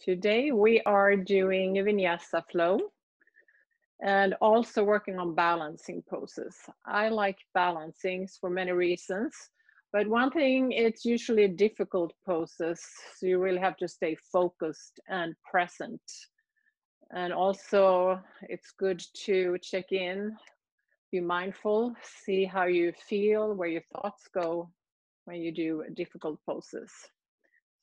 Today we are doing a vinyasa flow and also working on balancing poses. I like balancings for many reasons, but one thing, it's usually difficult poses, so you really have to stay focused and present. And also it's good to check in, be mindful, see how you feel, where your thoughts go when you do difficult poses.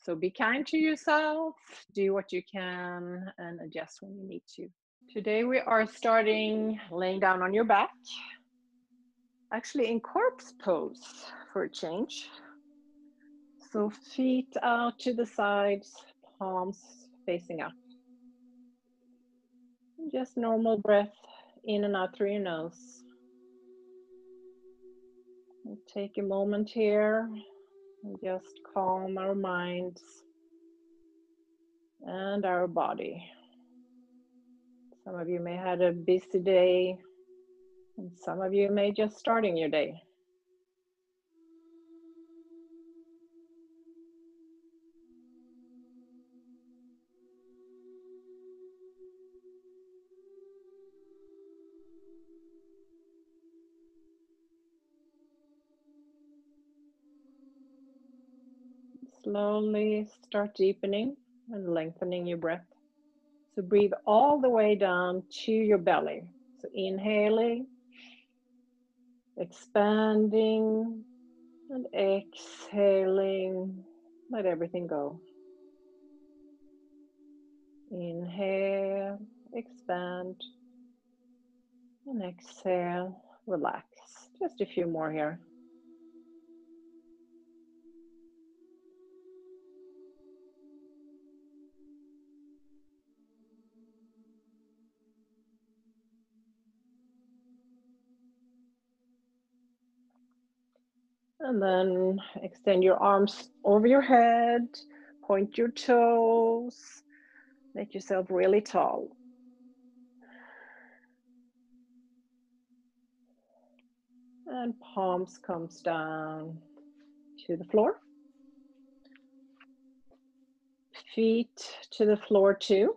So be kind to yourself, do what you can, and adjust when you need to. Today we are starting laying down on your back, actually in corpse pose for a change. So feet out to the sides, palms facing up. And just normal breath in and out through your nose. And take a moment here and just calm our minds and our body. Some of you may have had a busy day, and some of you may just starting your day. Slowly start deepening and lengthening your breath. So breathe all the way down to your belly. So inhaling, expanding, and exhaling. Let everything go. Inhale, expand, and exhale, relax. Just a few more here. And then extend your arms over your head, point your toes, make yourself really tall. And palms comes down to the floor. Feet to the floor too.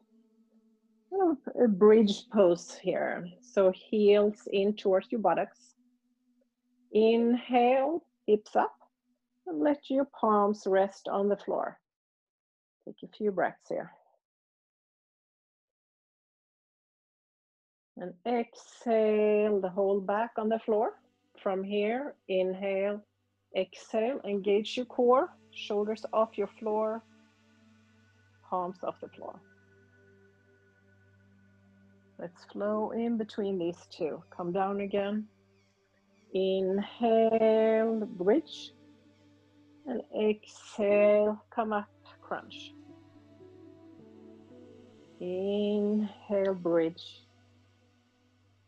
A bridge pose here. So heels in towards your buttocks. Inhale, hips up, and let your palms rest on the floor. Take a few breaths here. And exhale the whole back on the floor. From here, inhale, exhale, engage your core, shoulders off your floor, palms off the floor. Let's flow in between these two. Come down again. Inhale, bridge. And exhale, come up, crunch. Inhale, bridge.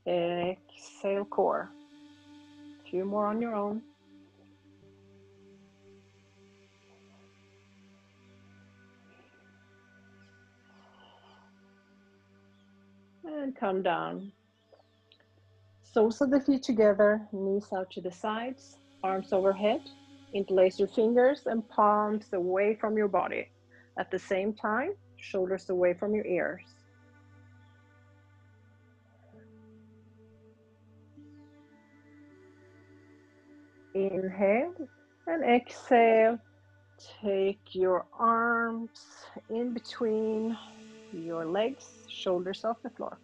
Exhale, core. A few more on your own. And come down. Soles of the feet together, knees out to the sides, arms overhead. Interlace your fingers and palms away from your body. At the same time, shoulders away from your ears. Inhale and exhale. Take your arms in between your legs, shoulders off the floor.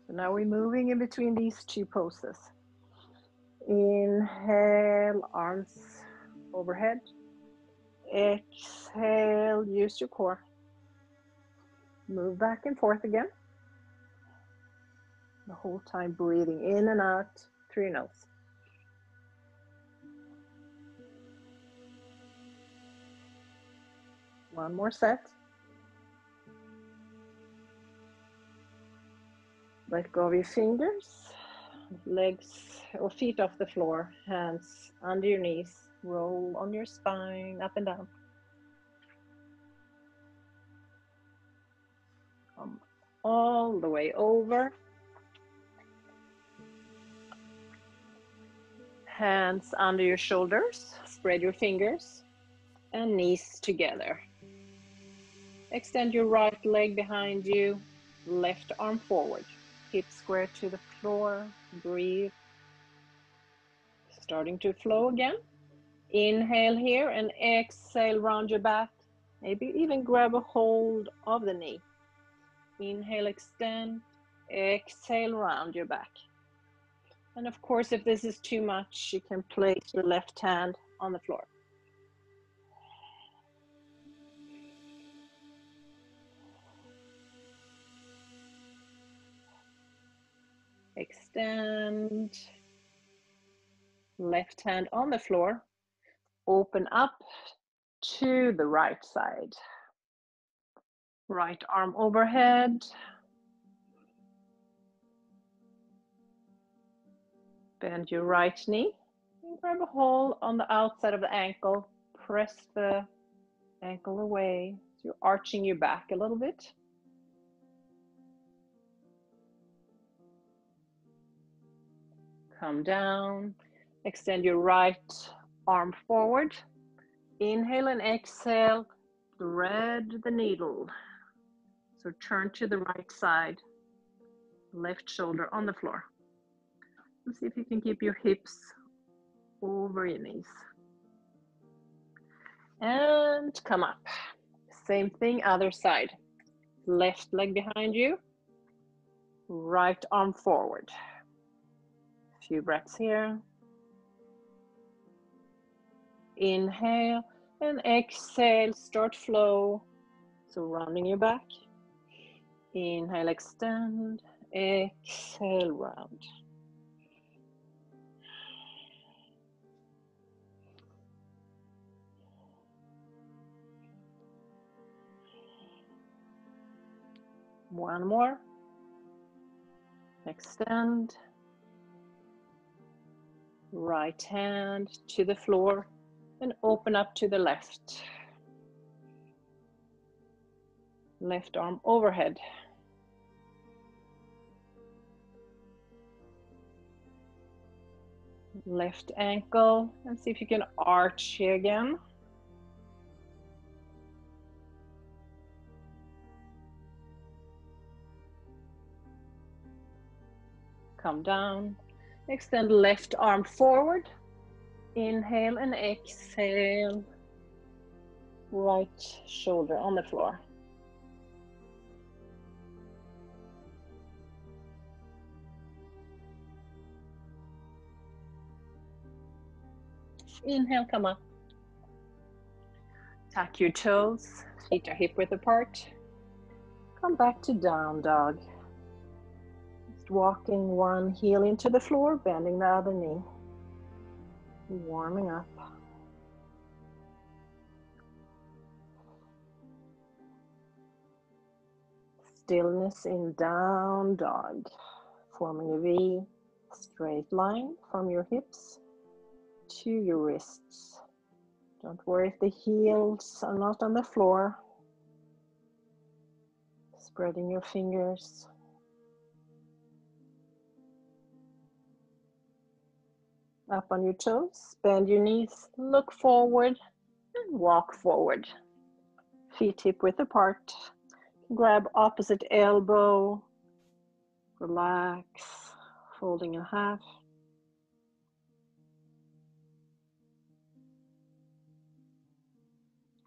So now we're moving in between these two poses. Inhale, arms overhead. Exhale, use your core. Move back and forth again. The whole time breathing in and out through your nose. One more set. Let go of your fingers, legs or feet off the floor, hands under your knees, roll on your spine, up and down. Come all the way over. Hands under your shoulders, spread your fingers and knees together. Extend your right leg behind you, left arm forward, hips square to the floor, breathe. Starting to flow again. Inhale here and exhale, round your back. Maybe even grab a hold of the knee. Inhale, extend, exhale, round your back. And of course, if this is too much, you can place your left hand on the floor. Extend. Left hand on the floor. Open up to the right side. Right arm overhead. Bend your right knee. And grab a hold on the outside of the ankle. Press the ankle away. So you're arching your back a little bit. Come down. Extend your right arm forward. Inhale and exhale. Thread the needle. So turn to the right side. Left shoulder on the floor. And see if you can keep your hips over your knees. And come up. Same thing, other side. Left leg behind you. Right arm forward. A few breaths here. Inhale and exhale, start flow. So rounding your back. Inhale, extend. Exhale, round. One more. Extend. Right hand to the floor and open up to the left. Left arm overhead. Left ankle, and see if you can arch here again. Come down. Extend left arm forward. Inhale and exhale. Right shoulder on the floor. Inhale, come up. Tuck your toes, feet are hip width apart. Come back to down dog. Just walking one heel into the floor, bending the other knee. Warming up. Stillness in down dog. Forming a V, straight line from your hips to your wrists. Don't worry if the heels are not on the floor. Spreading your fingers. Up on your toes, bend your knees, look forward and walk forward. Feet hip width apart. Grab opposite elbow. Relax, folding in half.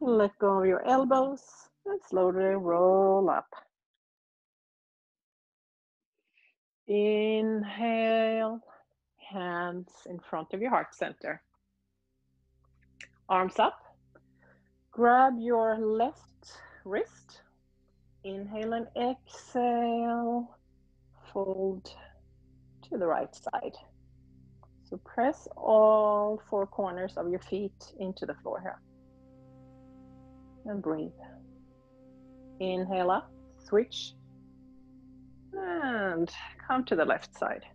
Let go of your elbows and slowly roll up. Inhale, hands in front of your heart center. Arms up. Grab your left wrist. Inhale and exhale. Fold to the right side. So press all four corners of your feet into the floor here. And breathe. Inhale up, switch. And come to the left side.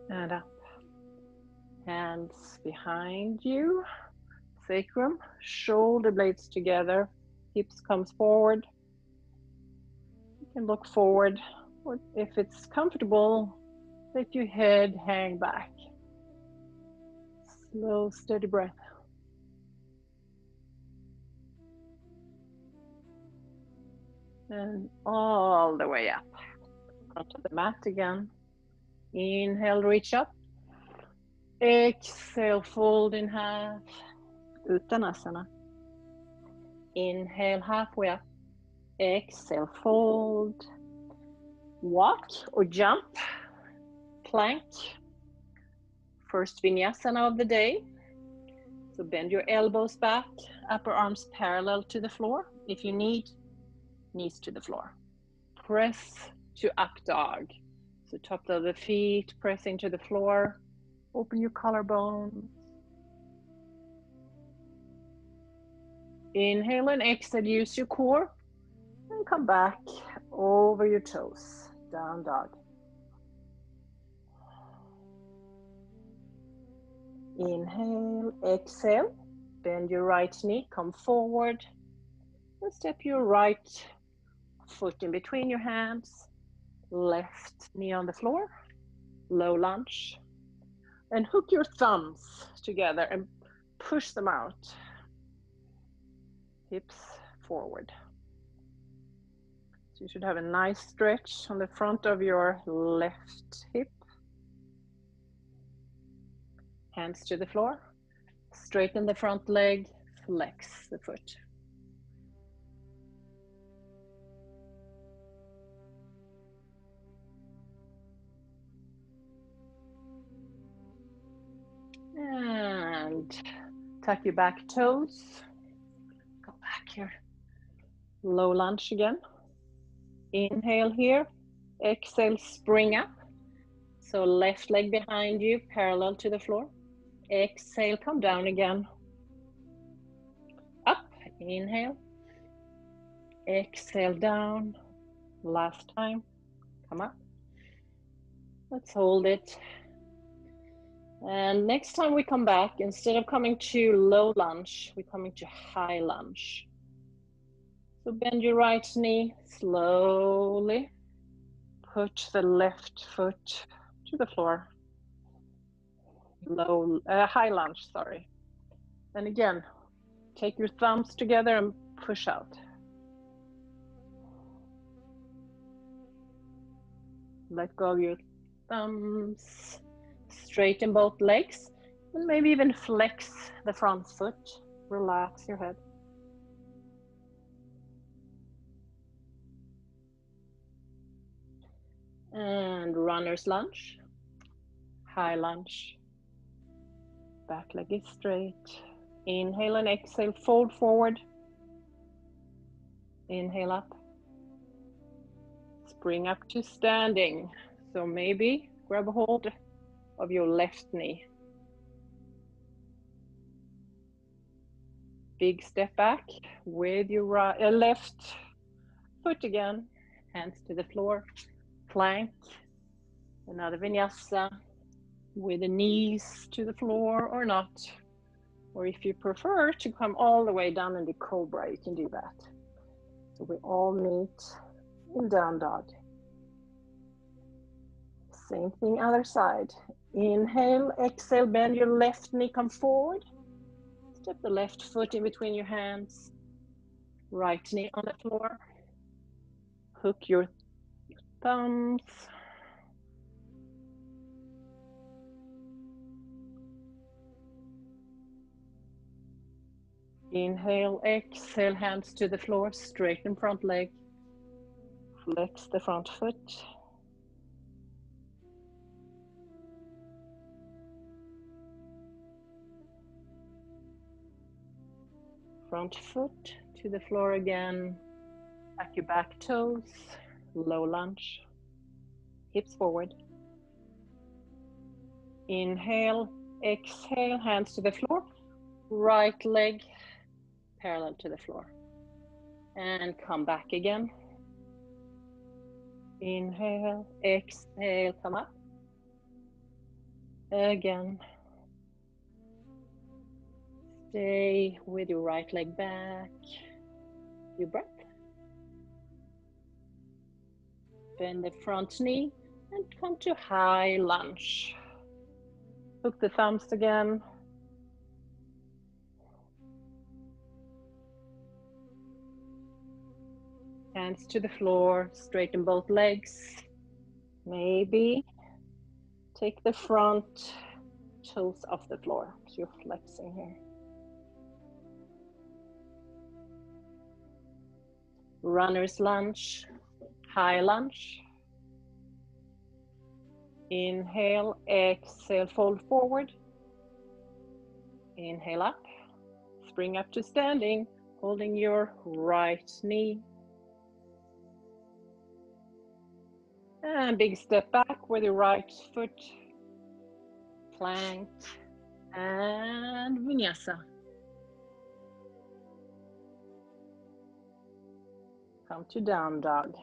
And up. Hands behind you. Sacrum, shoulder blades together. Hips comes forward. You can look forward. Or if it's comfortable, let your head hang back. Slow, steady breath. And all the way up onto the mat again. Inhale, reach up. Exhale, fold in half. Uttanasana. Inhale, halfway up. Exhale, fold. Walk or jump. Plank. First vinyasana of the day. So bend your elbows back, upper arms parallel to the floor. If you need, knees to the floor. Press to up dog. So top of the feet, press into the floor. Open your collarbones. Inhale and exhale, use your core. And come back over your toes, down dog. Inhale, exhale, bend your right knee, come forward, and step your right foot in between your hands, left knee on the floor, low lunge, and hook your thumbs together and push them out, hips forward. So you should have a nice stretch on the front of your left hip. Hands to the floor, straighten the front leg, flex the foot. And tuck your back toes. Go back here. Low lunge again. Inhale here. Exhale, spring up. So left leg behind you, parallel to the floor. Exhale, come down again. Up, inhale. Exhale, down. Last time, come up. Let's hold it. And next time we come back, instead of coming to low lunge, we're coming to high lunge. So bend your right knee slowly. Put the left foot to the floor. High lunge, sorry. And again, take your thumbs together and push out. Let go of your thumbs. Straighten both legs. And maybe even flex the front foot. Relax your head. And runner's lunge. High lunge. Back leg is straight. Inhale and exhale, fold forward. Inhale up. Spring up to standing. So maybe grab a hold of your left knee. Big step back with your left foot again. Hands to the floor. Plank. Another vinyasa with the knees to the floor or not. Or if you prefer to come all the way down into cobra, you can do that. So we all meet in down dog. Same thing other side. Inhale, exhale, bend your left knee, come forward. Step the left foot in between your hands. Right knee on the floor. Hook your thumbs. Inhale, exhale, hands to the floor, straighten front leg. Flex the front foot. Front foot to the floor again. Back your back toes, low lunge. Hips forward. Inhale, exhale, hands to the floor. Right leg parallel to the floor. And come back again. Inhale, exhale, come up. Again. Stay with your right leg back. Your breath. Bend the front knee and come to high lunge. Hook the thumbs again. Hands to the floor, straighten both legs. Maybe take the front toes off the floor, so you're flexing here. Runner's lunge, high lunge. Inhale, exhale, fold forward. Inhale up, spring up to standing, holding your right knee. And big step back with your right foot, plank, and vinyasa. Come to down dog.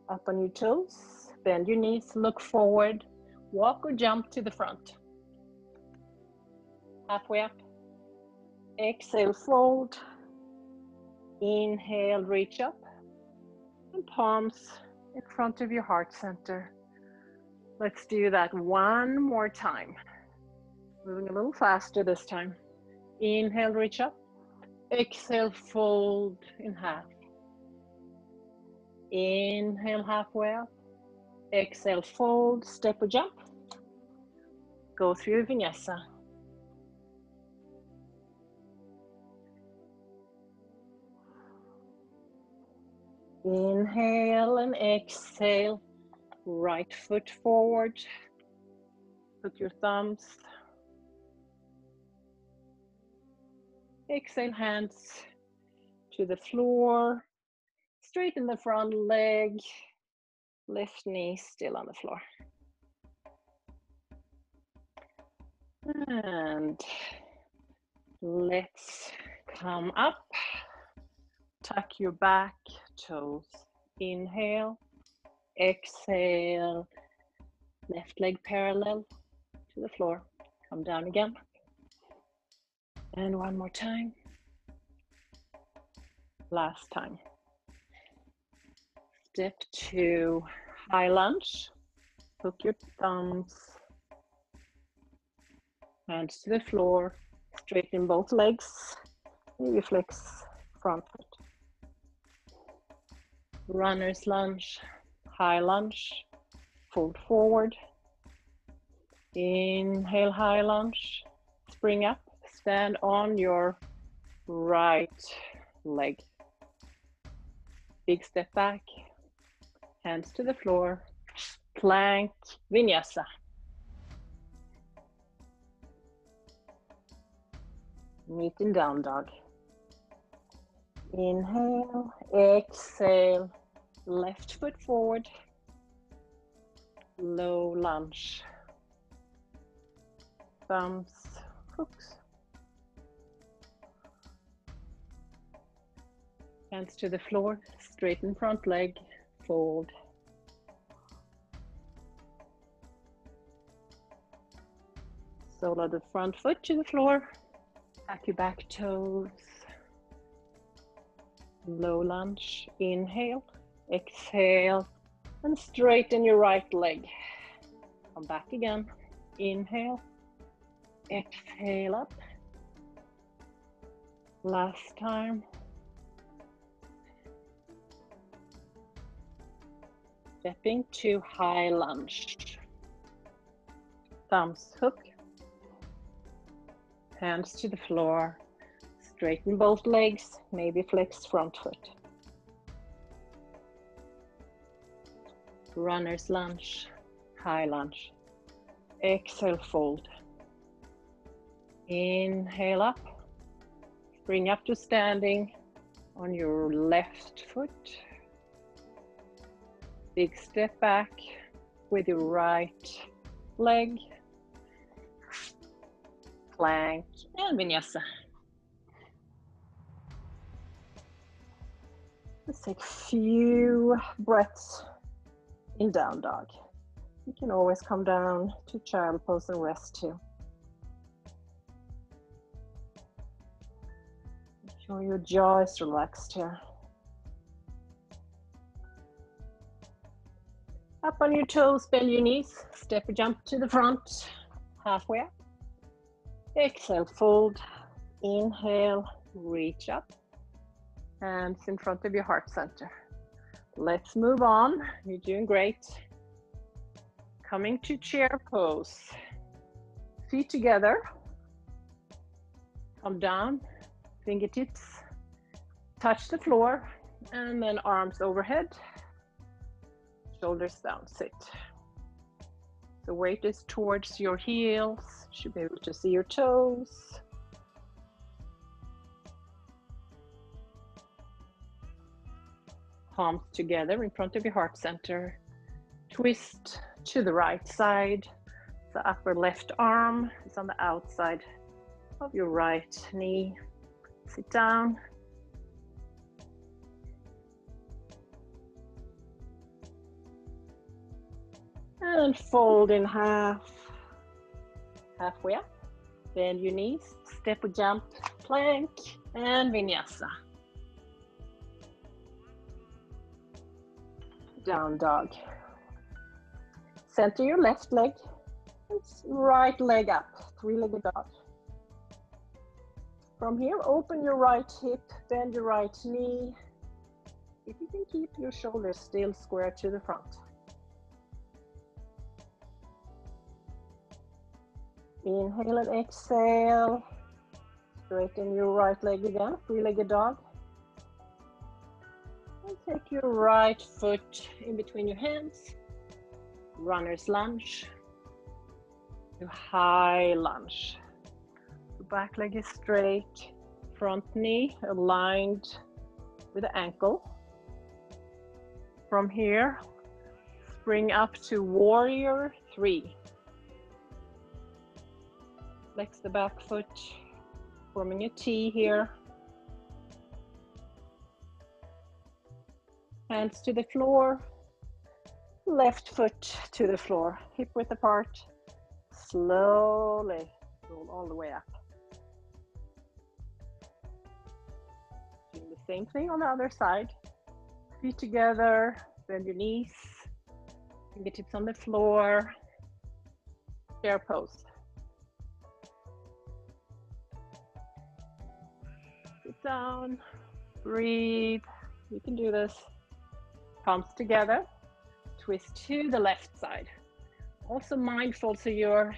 Up on your toes, bend your knees, look forward, walk or jump to the front. Halfway up, exhale, fold. Inhale, reach up, and palms in front of your heart center. Let's do that one more time. Moving a little faster this time. Inhale, reach up. Exhale, fold in half. Inhale, halfway up. Exhale, fold, step or jump. Go through vinyasa. Inhale and exhale, right foot forward, hook your thumbs. Exhale, hands to the floor, straighten the front leg, left knee still on the floor. And let's come up, tuck your back toes. Inhale, exhale, left leg parallel to the floor. Come down again. And one more time. Last time. Step to high lunge. Hook your thumbs. Hands to the floor. Straighten both legs. Maybe flex front foot. Runner's lunge. High lunge. Fold forward. Inhale, high lunge. Spring up. Stand on your right leg. Big step back. Hands to the floor. Plank, vinyasa. Meet in down dog. Inhale, exhale, left foot forward. Low lunge. Thumbs, hooks. Hands to the floor, straighten front leg, fold. Sole of the front foot to the floor, back your back toes. Low lunge, inhale, exhale, and straighten your right leg. Come back again, inhale, exhale up. Last time. Stepping to high lunge. Thumbs hook. Hands to the floor. Straighten both legs, maybe flex front foot. Runner's lunge, high lunge. Exhale, fold. Inhale up. Bring up to standing on your left foot. Big step back with your right leg. Plank and vinyasa. Let's take a few breaths in down dog. You can always come down to child pose and rest too. Make sure your jaw is relaxed here. Up on your toes, bend your knees, step or jump to the front, halfway up. Exhale, fold, inhale, Reach up, hands in front of your heart center. Let's move on. You're doing great. Coming to chair pose. Feet together. Come down, fingertips touch the floor, and then arms overhead, shoulders down, sit. The weight is towards your heels. You should be able to see your toes. Palms together in front of your heart center. Twist to the right side. The upper left arm is on the outside of your right knee. Sit down. And fold in half, halfway up. Bend your knees, step or jump, plank, and vinyasa. Down dog. Center your left leg, right leg up, three-legged dog. From here, open your right hip, bend your right knee. If you can keep your shoulders still square to the front. Inhale and exhale. Straighten your right leg again, three-legged dog. And take your right foot in between your hands. Runner's lunge. To high lunge. The back leg is straight. Front knee aligned with the ankle. From here, spring up to warrior 3. Flex the back foot, forming a T here. Hands to the floor, left foot to the floor, hip width apart. Slowly roll all the way up. Doing the same thing on the other side. Feet together, bend your knees, fingertips on the floor, chair pose. Sit down, breathe, you can do this. Palms together, twist to the left side. Also mindful so your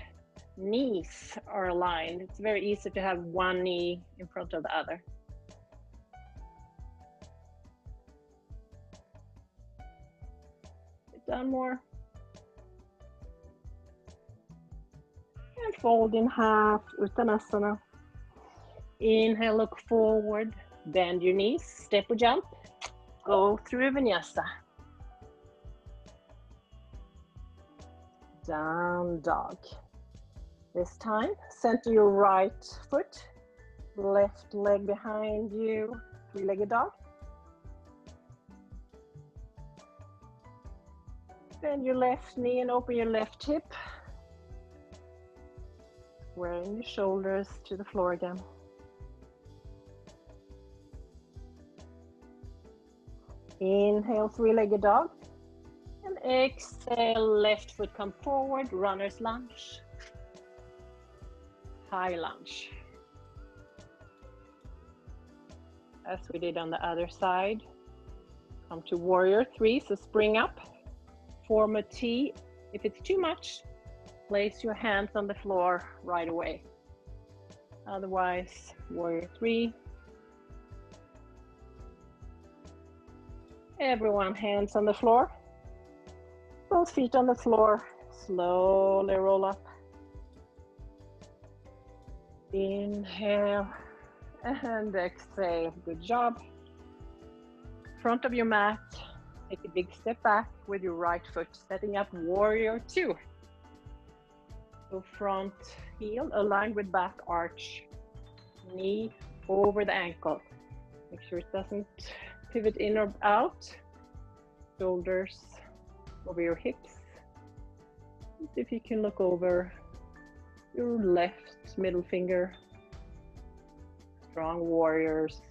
knees are aligned. It's very easy to have one knee in front of the other. Sit down more. And fold in half, Uttanasana. Inhale, look forward, bend your knees, step or jump, go through vinyasa. Down dog. This time, center your right foot, left leg behind you, three-legged dog. Bend your left knee and open your left hip. Squaring your shoulders to the floor again. Inhale, three-legged dog. And exhale, left foot come forward, runner's lunge. High lunge. As we did on the other side. Come to warrior 3, so spring up. Form a T. If it's too much, place your hands on the floor right away. Otherwise, warrior 3. Everyone, hands on the floor. Both feet on the floor. Slowly roll up. Inhale and exhale. Good job. Front of your mat. Take a big step back with your right foot, setting up warrior 2. So front heel aligned with back arch. Knee over the ankle. Make sure it doesn't pivot in or out. Shoulders over your hips. If you can look over your left middle finger. Strong warriors.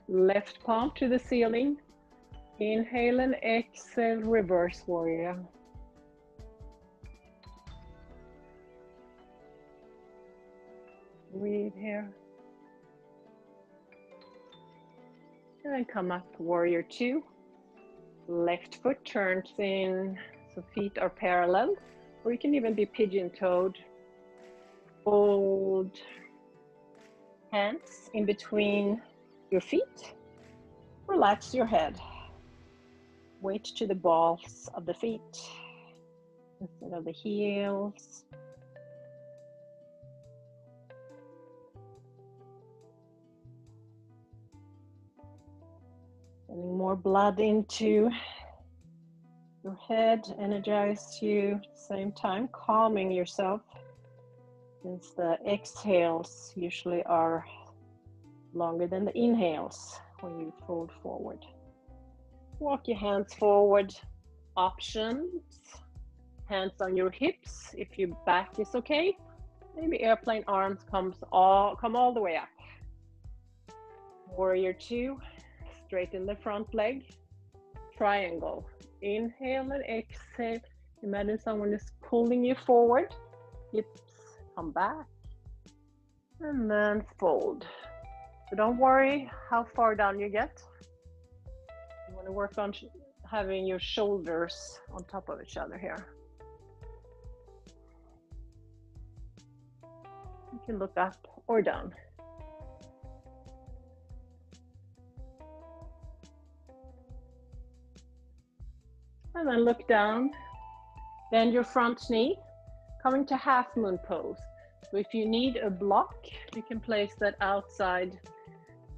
Left palm to the ceiling. Inhale and exhale, reverse warrior. Breathe here. And then come up, warrior two. Left foot turns in, so feet are parallel, or you can even be pigeon-toed. Fold hands in between your feet. Relax your head. Weight to the balls of the feet instead of the heels. Sending more blood into your head, energize you at the same time, calming yourself, since the exhales usually are longer than the inhales when you fold forward. Walk your hands forward. Options, hands on your hips if your back is okay. Maybe airplane arms come all the way up. Warrior two, straighten the front leg. Triangle. Inhale and exhale. Imagine someone is pulling you forward. Hips come back. And then fold. So don't worry how far down you get. You want to work on having your shoulders on top of each other here. You can look up or down. And then look down, bend your front knee, coming to half moon pose. So if you need a block, you can place that outside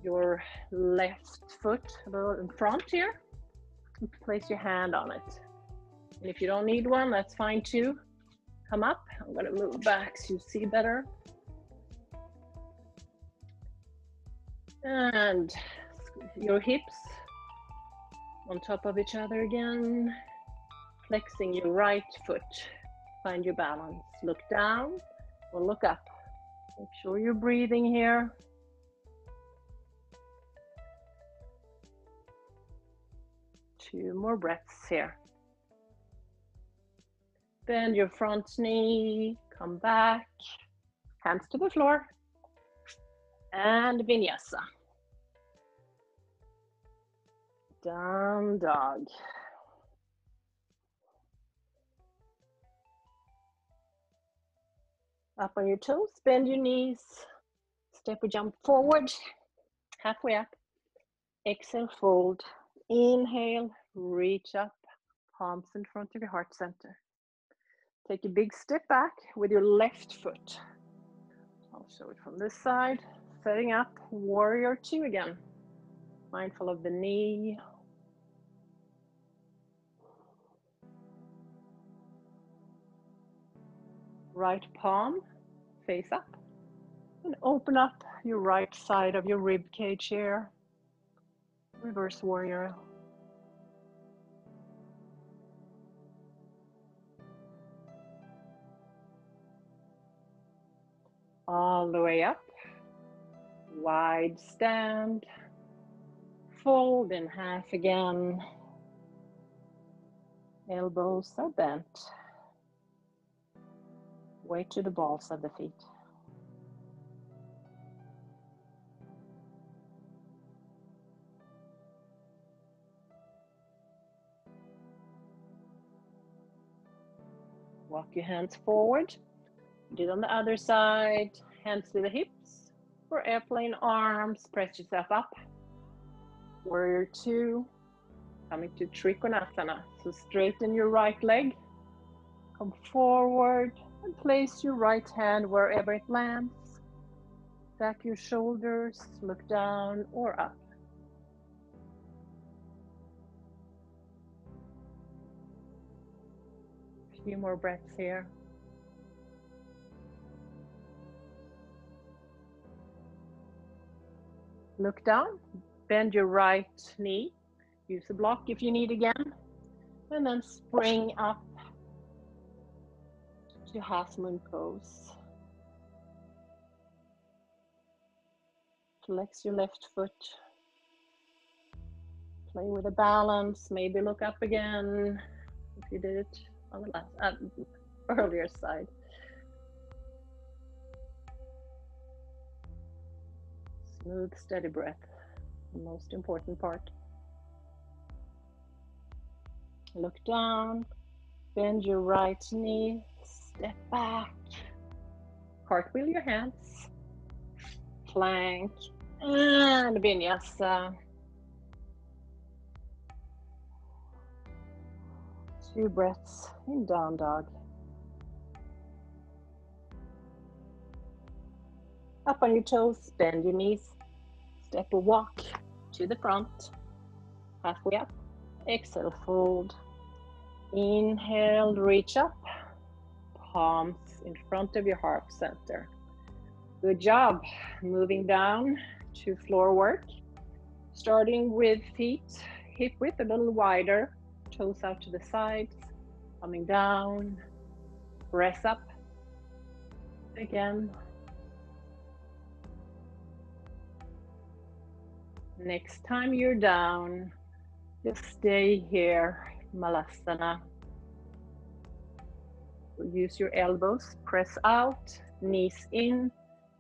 your left foot, a little in front here. You can place your hand on it. And if you don't need one, that's fine too. Come up, I'm gonna move back so you see better. And your hips on top of each other again. Flexing your right foot. Find your balance. Look down or look up. Make sure you're breathing here. Two more breaths here. Bend your front knee, come back, hands to the floor, and vinyasa. Down dog. Up on your toes, bend your knees, step or jump forward, halfway up, exhale, fold, inhale, reach up, palms in front of your heart center. Take a big step back with your left foot. I'll show it from this side, setting up warrior two again. Mindful of the knee. Right palm face up and open up your right side of your rib cage here. Reverse warrior. All the way up. Wide stand. Fold in half again. Elbows are bent. Weight to the balls of the feet. Walk your hands forward. Do it on the other side. Hands to the hips. For airplane arms, press yourself up. Warrior two. Coming to Trikonasana. So straighten your right leg. Come forward and place your right hand wherever it lands. Stack your shoulders, look down or up. A few more breaths here. Look down, bend your right knee. Use a block if you need again. And then spring up to half moon pose. Flex your left foot. Play with the balance. Maybe look up again if you did it on the earlier side. Smooth, steady breath, the most important part. Look down, bend your right knee, step back, cartwheel your hands, plank, and vinyasa. 2 breaths in down dog. Up on your toes, bend your knees, step or walk to the front, halfway up, exhale, fold. Inhale, reach up, palms in front of your heart center. Good job. Moving down to floor work, starting with feet hip width a little wider, toes out to the sides, coming down, press up again. Next time you're down, just stay here, Malasana. Use your elbows, press out, knees in.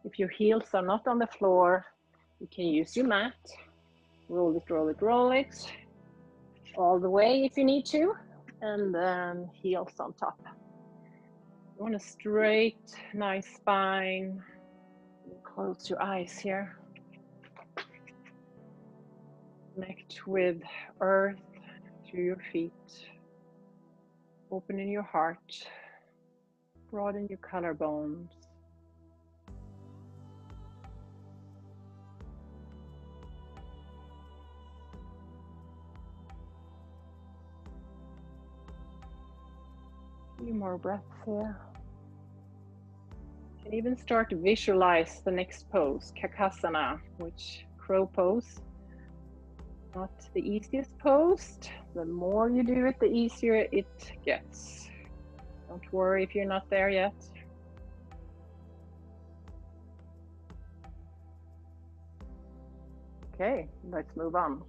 If your heels are not on the floor, you can use your mat. Roll it, roll it, roll it. All the way if you need to, and then heels on top. You want a straight, nice spine. Close your eyes here. Connect with earth through your feet. Open in your heart. Broaden your collarbones. A few more breaths here. You can even start to visualize the next pose, Kakasana, which crow pose. Not the easiest pose. The more you do it, the easier it gets. Don't worry if you're not there yet. Okay, let's move on.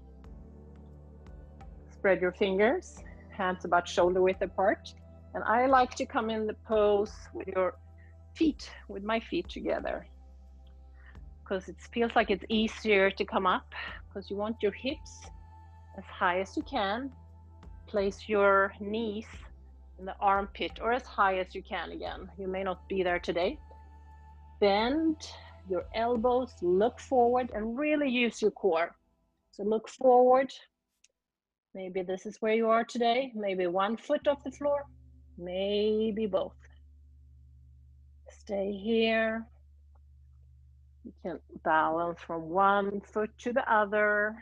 Spread your fingers, hands about shoulder width apart. And I like to come in the pose with your feet, with my feet together. Because it feels like it's easier to come up, because you want your hips as high as you can. Place your knees in the armpit or as high as you can again. You may not be there today. Bend your elbows, look forward, and really use your core. So look forward. Maybe this is where you are today. Maybe 1 foot off the floor, maybe both. Stay here. You can balance from 1 foot to the other.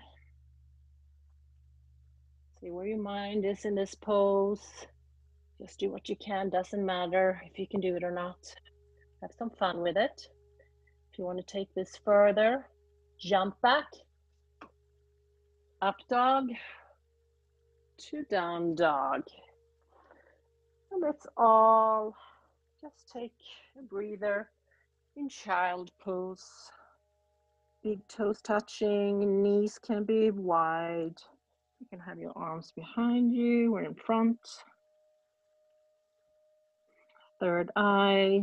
See where your mind is in this pose. Just do what you can, doesn't matter if you can do it or not. Have some fun with it. If you want to take this further, jump back, up dog to down dog. And let's all just take a breather in child pose. Big toes touching, knees can be wide. You can have your arms behind you or in front. Third eye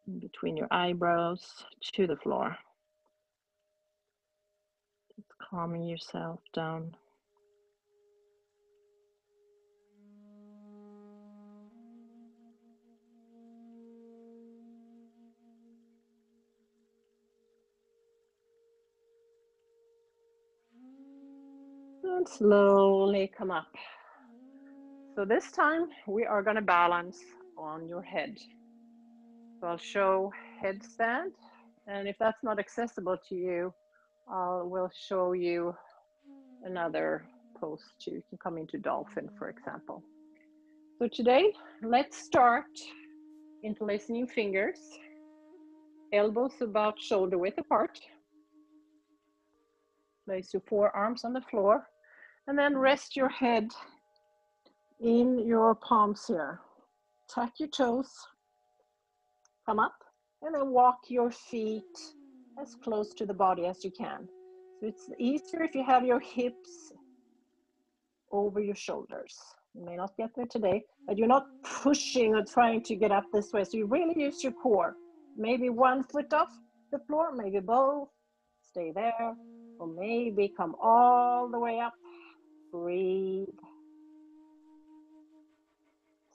in between your eyebrows to the floor. Just calming yourself down. And slowly come up. So this time we are going to balance on your head. So I'll show headstand, and if that's not accessible to you, I will show you another pose too. You can come into dolphin, for example. So today, let's start interlacing your fingers, elbows about shoulder width apart. Place your forearms on the floor, and then rest your head in your palms here. Tuck your toes, come up, and then walk your feet as close to the body as you can. So it's easier if you have your hips over your shoulders. You may not get there today, but you're not pushing or trying to get up this way. So you really use your core. Maybe 1 foot off the floor, maybe both. stay there, or maybe come all the way up, breathe.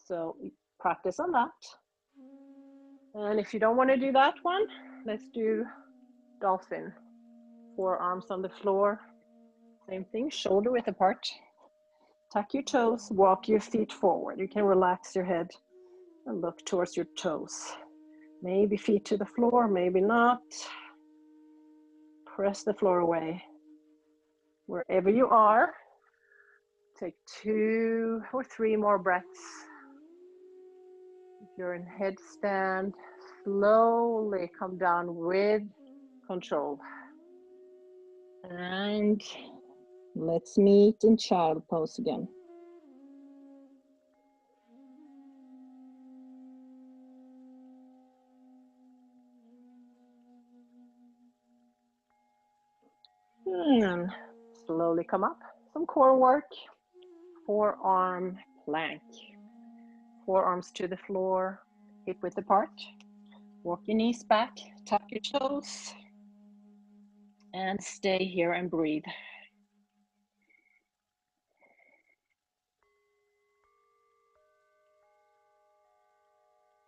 So practice on that. And if you don't want to do that one, let's do dolphin. Forearms on the floor. Same thing, shoulder width apart. Tuck your toes, walk your feet forward. You can relax your head and look towards your toes. Maybe feet to the floor, maybe not. Press the floor away. Wherever you are, take 2 or 3 more breaths. If you're in headstand, slowly come down with control. And let's meet in child pose again. And slowly come up. Some core work. Forearm plank. Forearms to the floor, hip width apart. Walk your knees back, tuck your toes, and stay here and breathe.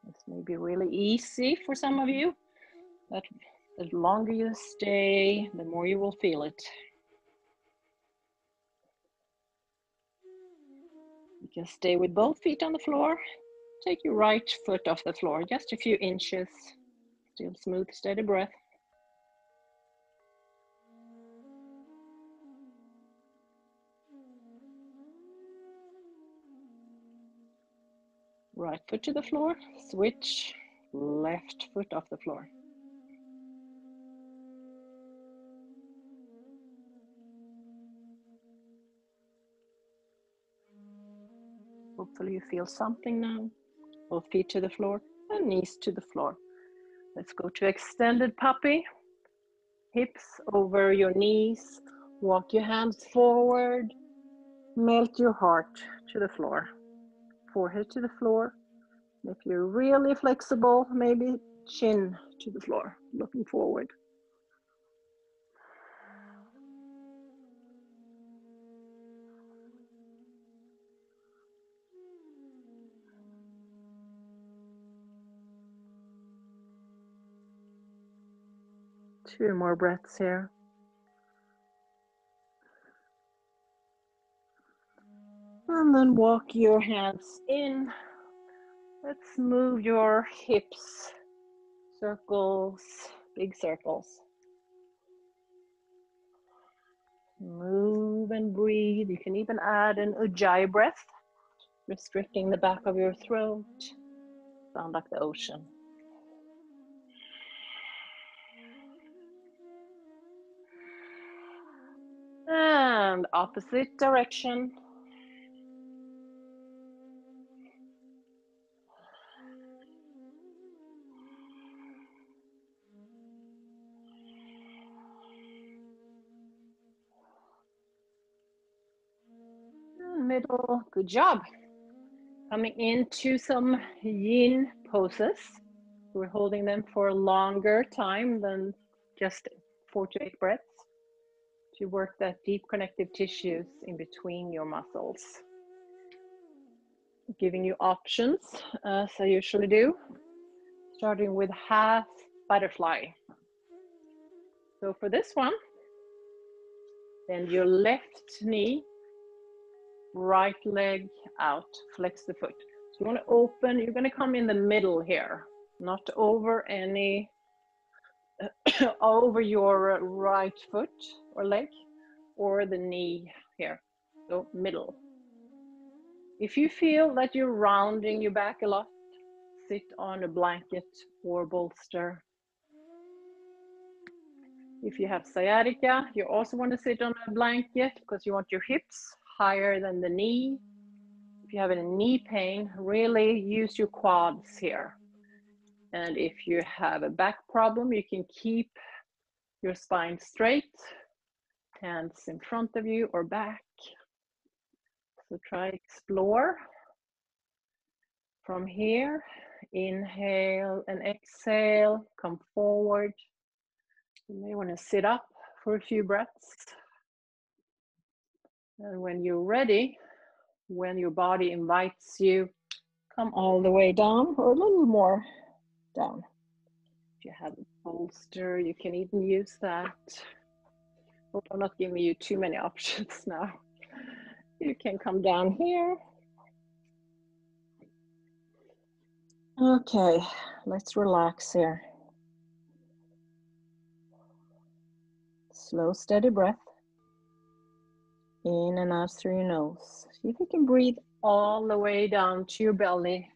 This may be really easy for some of you, but the longer you stay, the more you will feel it. You can stay with both feet on the floor. Take your right foot off the floor, just a few inches. Still smooth, steady breath. Right foot to the floor, switch, left foot off the floor. Hopefully you feel something now. Both feet to the floor and knees to the floor. Let's go to extended puppy. Hips over your knees. Walk your hands forward. Melt your heart to the floor. Forehead to the floor. If you're really flexible, maybe chin to the floor, looking forward. Two more breaths here. And then walk your hands in. Let's move your hips. Circles, big circles. Move and breathe. You can even add an ujjayi breath, restricting the back of your throat. Sound like the ocean. And opposite direction. Middle, good job. Coming into some yin poses. We're holding them for a longer time than just 4 to 8 breaths to work that deep connective tissues in between your muscles. Giving you options, as I usually do, starting with half butterfly. So for this one, bend your left knee, right leg out, flex the foot. So you want to open, you're going to come in the middle here, not over any, over your right foot or leg or the knee here, so middle. If you feel that you're rounding your back a lot, sit on a blanket or bolster. If you have sciatica, you also want to sit on a blanket because you want your hips higher than the knee. If you have any knee pain, really use your quads here. And if you have a back problem, you can keep your spine straight, hands in front of you or back. So try explore. From here, inhale and exhale, come forward. You may want to sit up for a few breaths. And when you're ready, when your body invites you, come all the way down or a little more down. If you have a bolster, you can even use that. Hope I'm not giving you too many options now. You can come down here. Okay, let's relax here. Slow, steady breath. In and out through your nose. See if you can breathe all the way down to your belly.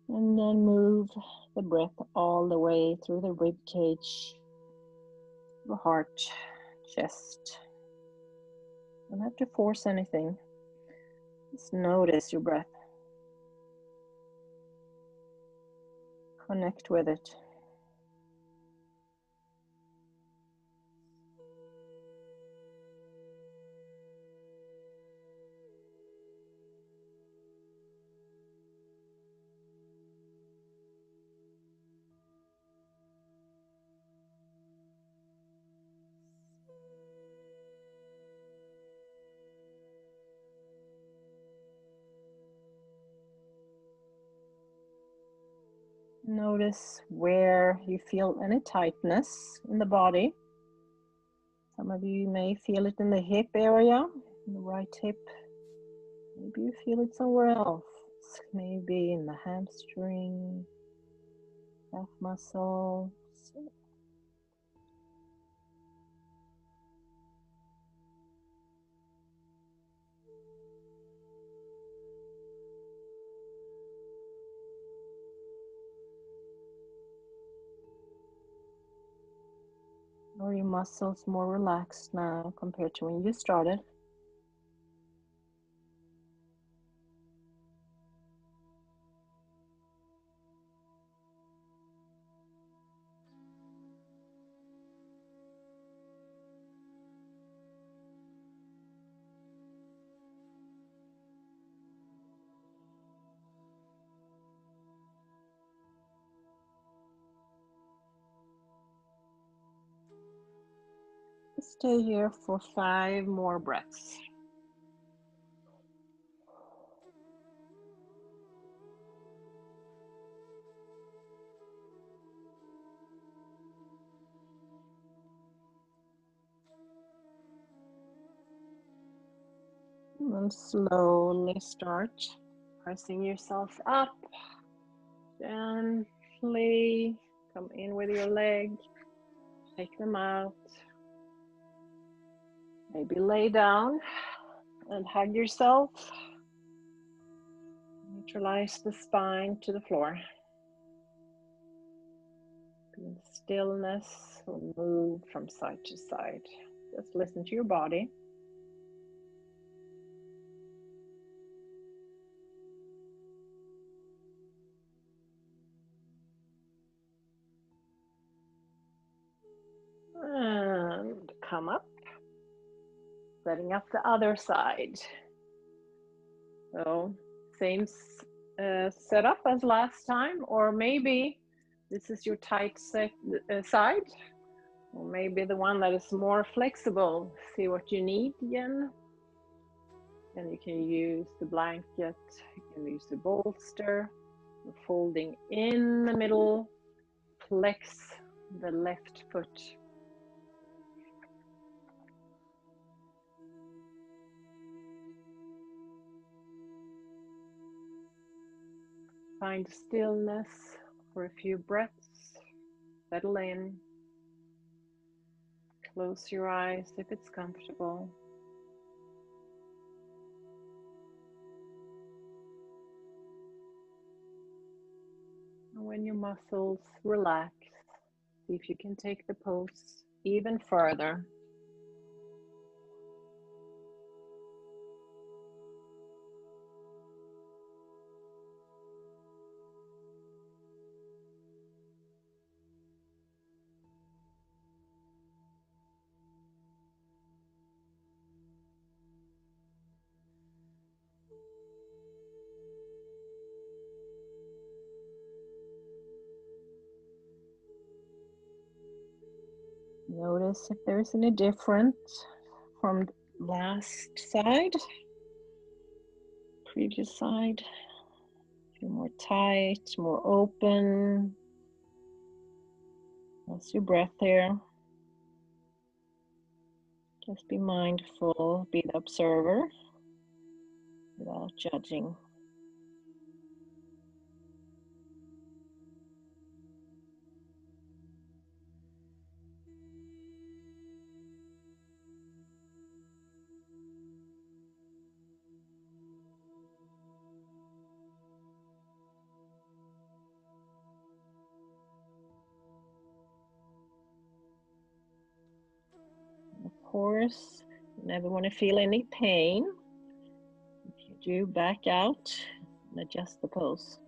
And then move the breath all the way through the rib cage, the heart, chest. Don't have to force anything. Just notice your breath. Connect with it. Notice where you feel any tightness in the body. Some of you may feel it in the hip area, in the right hip. Maybe you feel it somewhere else. Maybe in the hamstring, calf muscles. Are your muscles more relaxed now compared to when you started? Stay here for 5 more breaths. And slowly start pressing yourself up. Gently come in with your leg. Take them out. Maybe lay down and hug yourself. Neutralize the spine to the floor. Be in stillness or move from side to side. Just listen to your body. And come up. Setting up the other side. So same setup as last time, or maybe this is your tight side, or maybe the one that is more flexible. See what you need again. And you can use the blanket, you can use the bolster, folding in the middle, flex the left foot. Find stillness for a few breaths. Settle in. Close your eyes if it's comfortable. And when your muscles relax, see if you can take the pose even further. Notice if there's any different from the last side, previous side. Feel more tight, more open. That's your breath here. Just be mindful, be the observer without judging. Of course, you never want to feel any pain. If you do, back out and adjust the pose.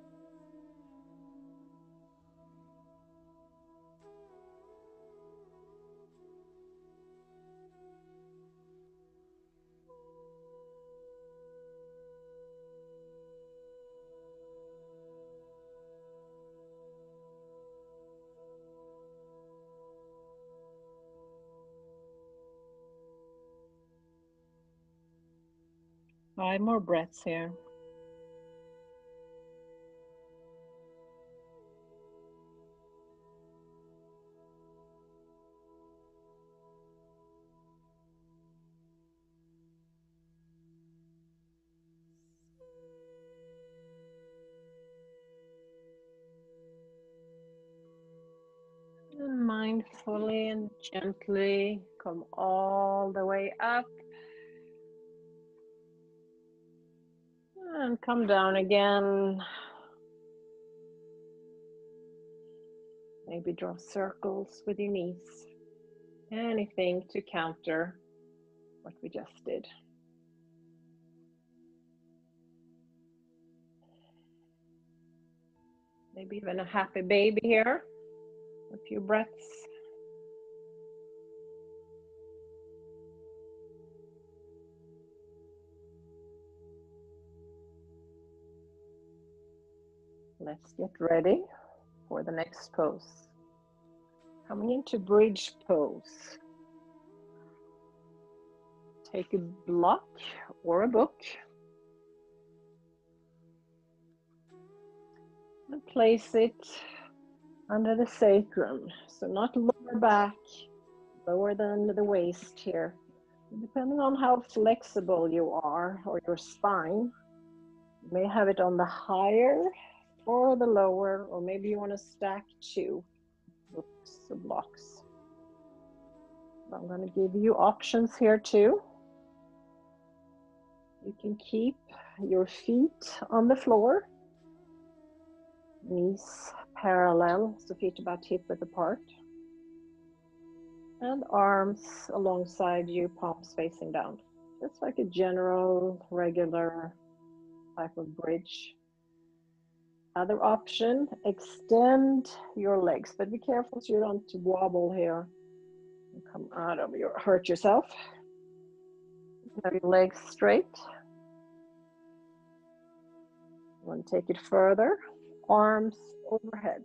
Five more breaths here. And mindfully and gently come all the way up. And come down again. Maybe draw circles with your knees. Anything to counter what we just did. Maybe even a happy baby here. A few breaths. Let's get ready for the next pose. Coming into bridge pose. Take a block or a book and place it under the sacrum. So not lower back, lower than the waist here. Depending on how flexible you are or your spine, you may have it on the higher or the lower, or maybe you want to stack two books or blocks. I'm going to give you options here too. You can keep your feet on the floor, knees parallel, so feet about hip width apart, and arms alongside you, palms facing down. Just like a general, regular type of bridge. Other option, extend your legs, but be careful so you don't wobble here and come out of your, hurt yourself. Have your legs straight. You want to take it further, arms overhead.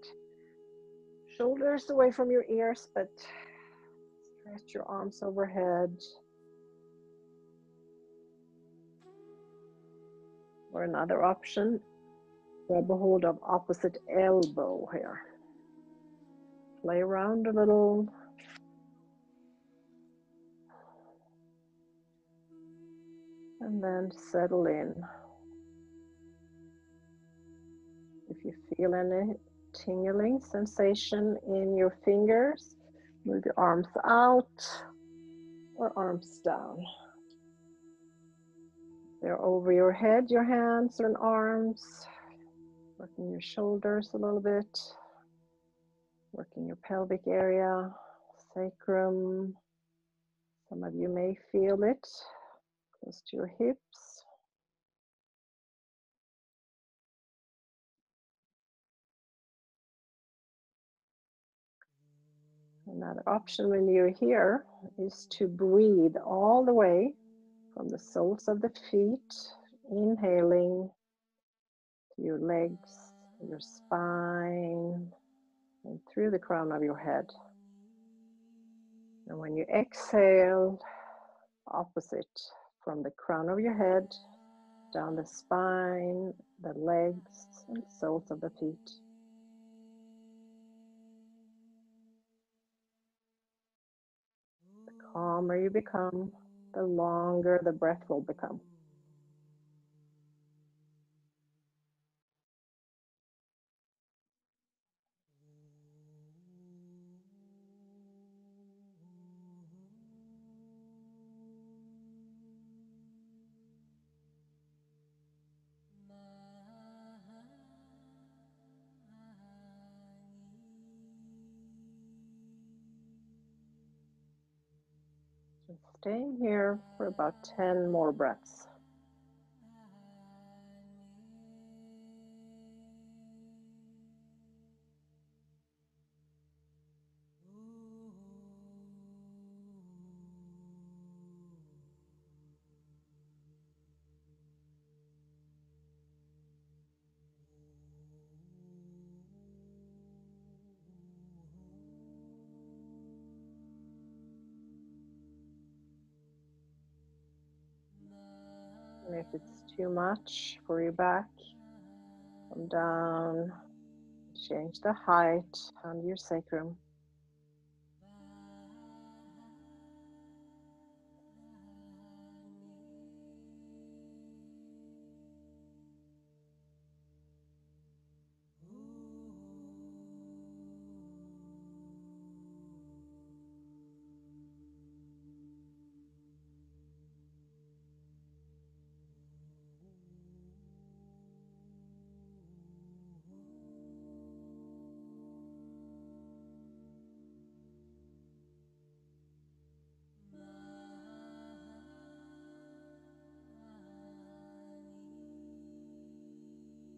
Shoulders away from your ears, but stretch your arms overhead. Or another option, grab a hold of opposite elbow here. Play around a little. And then settle in. If you feel any tingling sensation in your fingers, move your arms out or arms down. They're over your head, your hands and arms. Working your shoulders a little bit. Working your pelvic area, sacrum. Some of you may feel it close to your hips. Another option when you're here is to breathe all the way from the soles of the feet, inhaling to your legs, your spine, and through the crown of your head. And when you exhale, opposite from the crown of your head, down the spine, the legs, and soles of the feet. The calmer you become, the longer the breath will become. And staying here for about 10 more breaths. And if it's too much for your back, come down, change the height on your sacrum.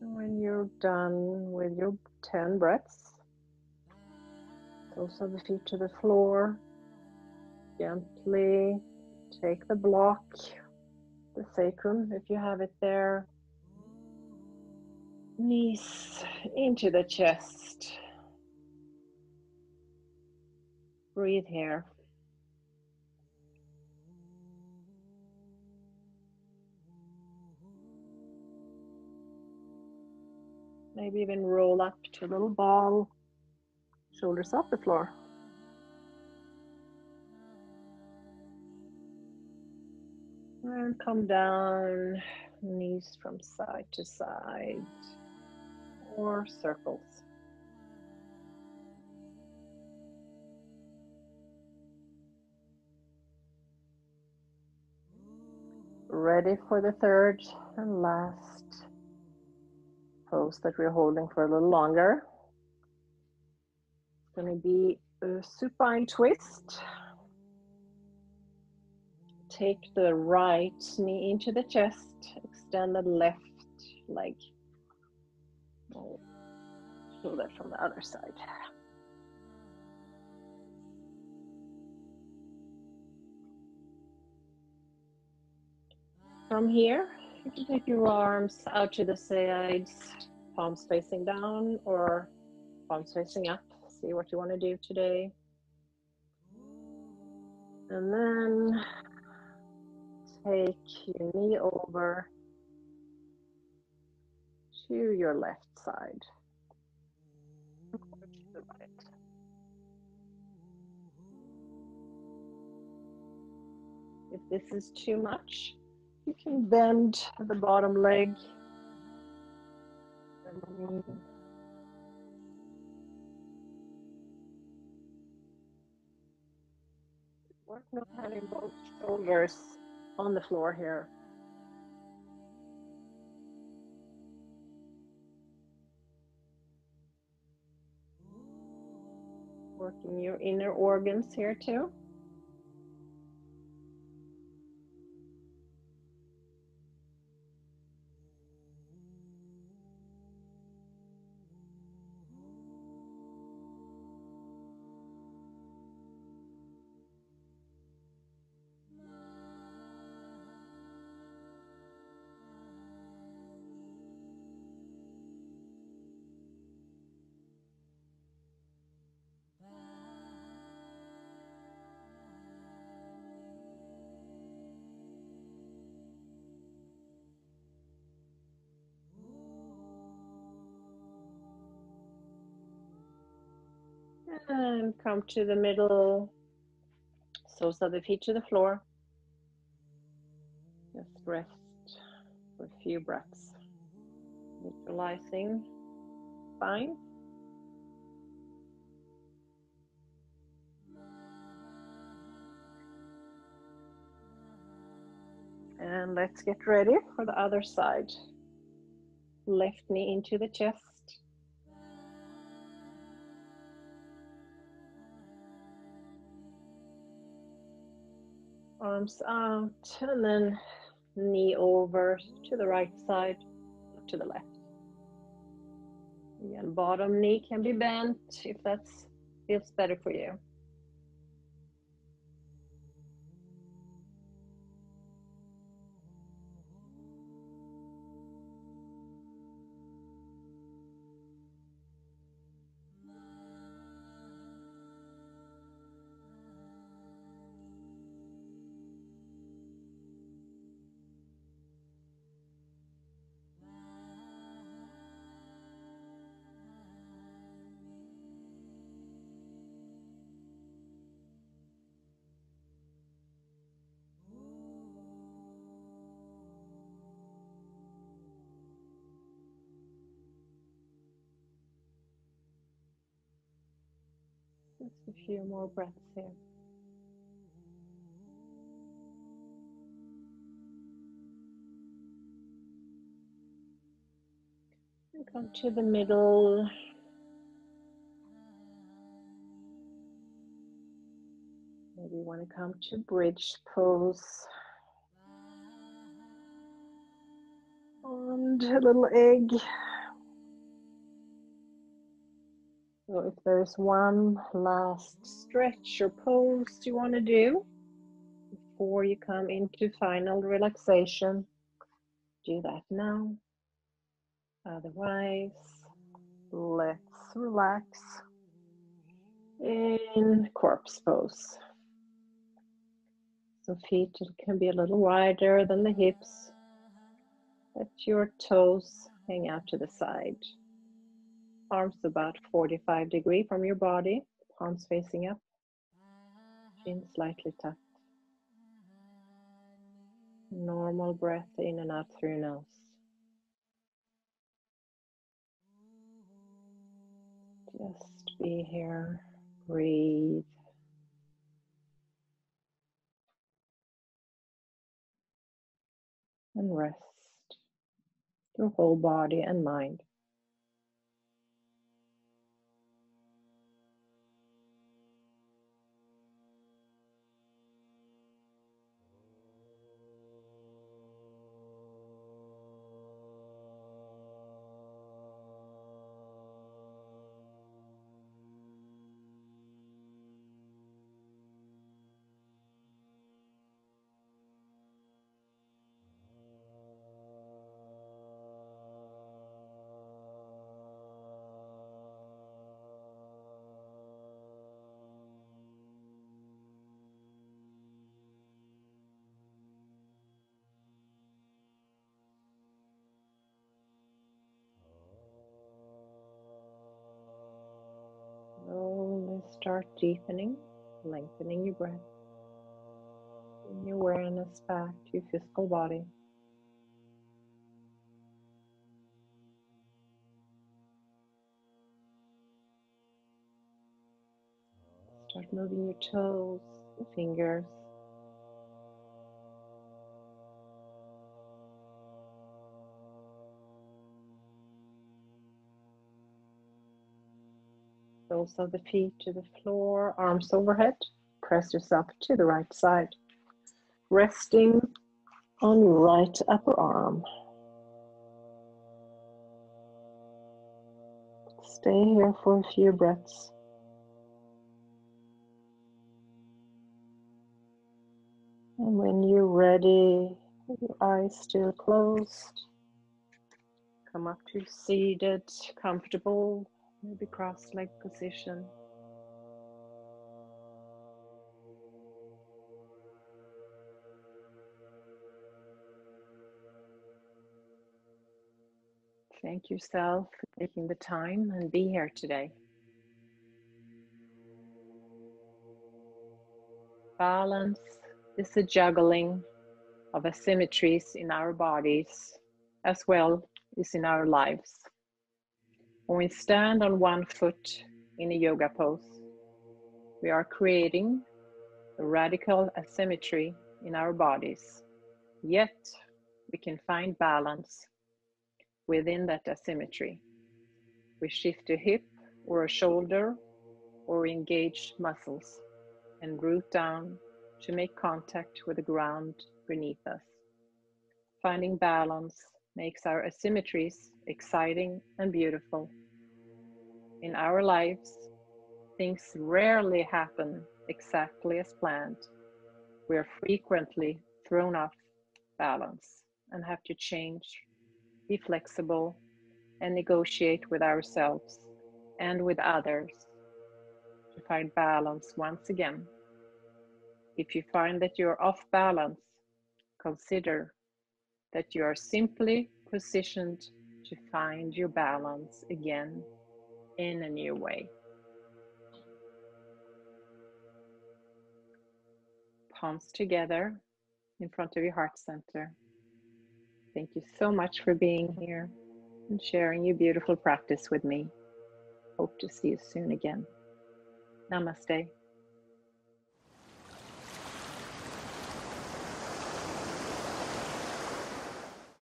And when you're done with your 10 breaths, toes of the feet to the floor, gently take the block, the sacrum, if you have it there, knees into the chest. Breathe here. Maybe even roll up to a little ball, shoulders off the floor. And come down, knees from side to side, or circles. Ready for the third and last pose that we're holding for a little longer. It's going to be a supine twist. Take the right knee into the chest, extend the left leg. I'll show that from the other side. From here, you can take your arms out to the sides, palms facing down or palms facing up. See what you want to do today. And then take your knee over to your left side. Or to the right. If this is too much, you can bend the bottom leg and the knee. Work on having both shoulders on the floor here. Working your inner organs here too. And come to the middle, soles of the feet to the floor. Just rest for a few breaths, visualizing spine. And let's get ready for the other side. Left knee into the chest. Arms out, and then knee over to the right side, to the left. Again, bottom knee can be bent if that feels better for you. Just a few more breaths here. And come to the middle. Maybe you want to come to bridge pose. And a little egg. So if there's one last stretch or pose you want to do before you come into final relaxation, do that now. Otherwise, let's relax in corpse pose. So feet can be a little wider than the hips. Let your toes hang out to the side. Arms about 45 degrees from your body, palms facing up, chin slightly tucked. Normal breath in and out through your nose. Just be here, breathe. And rest your whole body and mind. Slowly start deepening, lengthening your breath. Bring your awareness back to your physical body. Start moving your toes, the fingers. Soles of the feet to the floor, arms overhead. Press yourself to the right side. Resting on your right upper arm. Stay here for a few breaths. And when you're ready, with your eyes still closed, come up to seated, comfortable, maybe cross-leg position. Thank yourself for taking the time and be here today. Balance is the juggling of asymmetries in our bodies as well as in our lives. When we stand on one foot in a yoga pose, we are creating a radical asymmetry in our bodies. Yet, we can find balance within that asymmetry. We shift a hip or a shoulder or engage muscles and root down to make contact with the ground beneath us. Finding balance makes our asymmetries exciting and beautiful. In our lives, things rarely happen exactly as planned. We are frequently thrown off balance and have to change, be flexible, and negotiate with ourselves and with others to find balance once again. If you find that you're off balance, consider that you are simply positioned to find your balance again in a new way. Palms together in front of your heart center. Thank you so much for being here and sharing your beautiful practice with me. Hope to see you soon again. Namaste.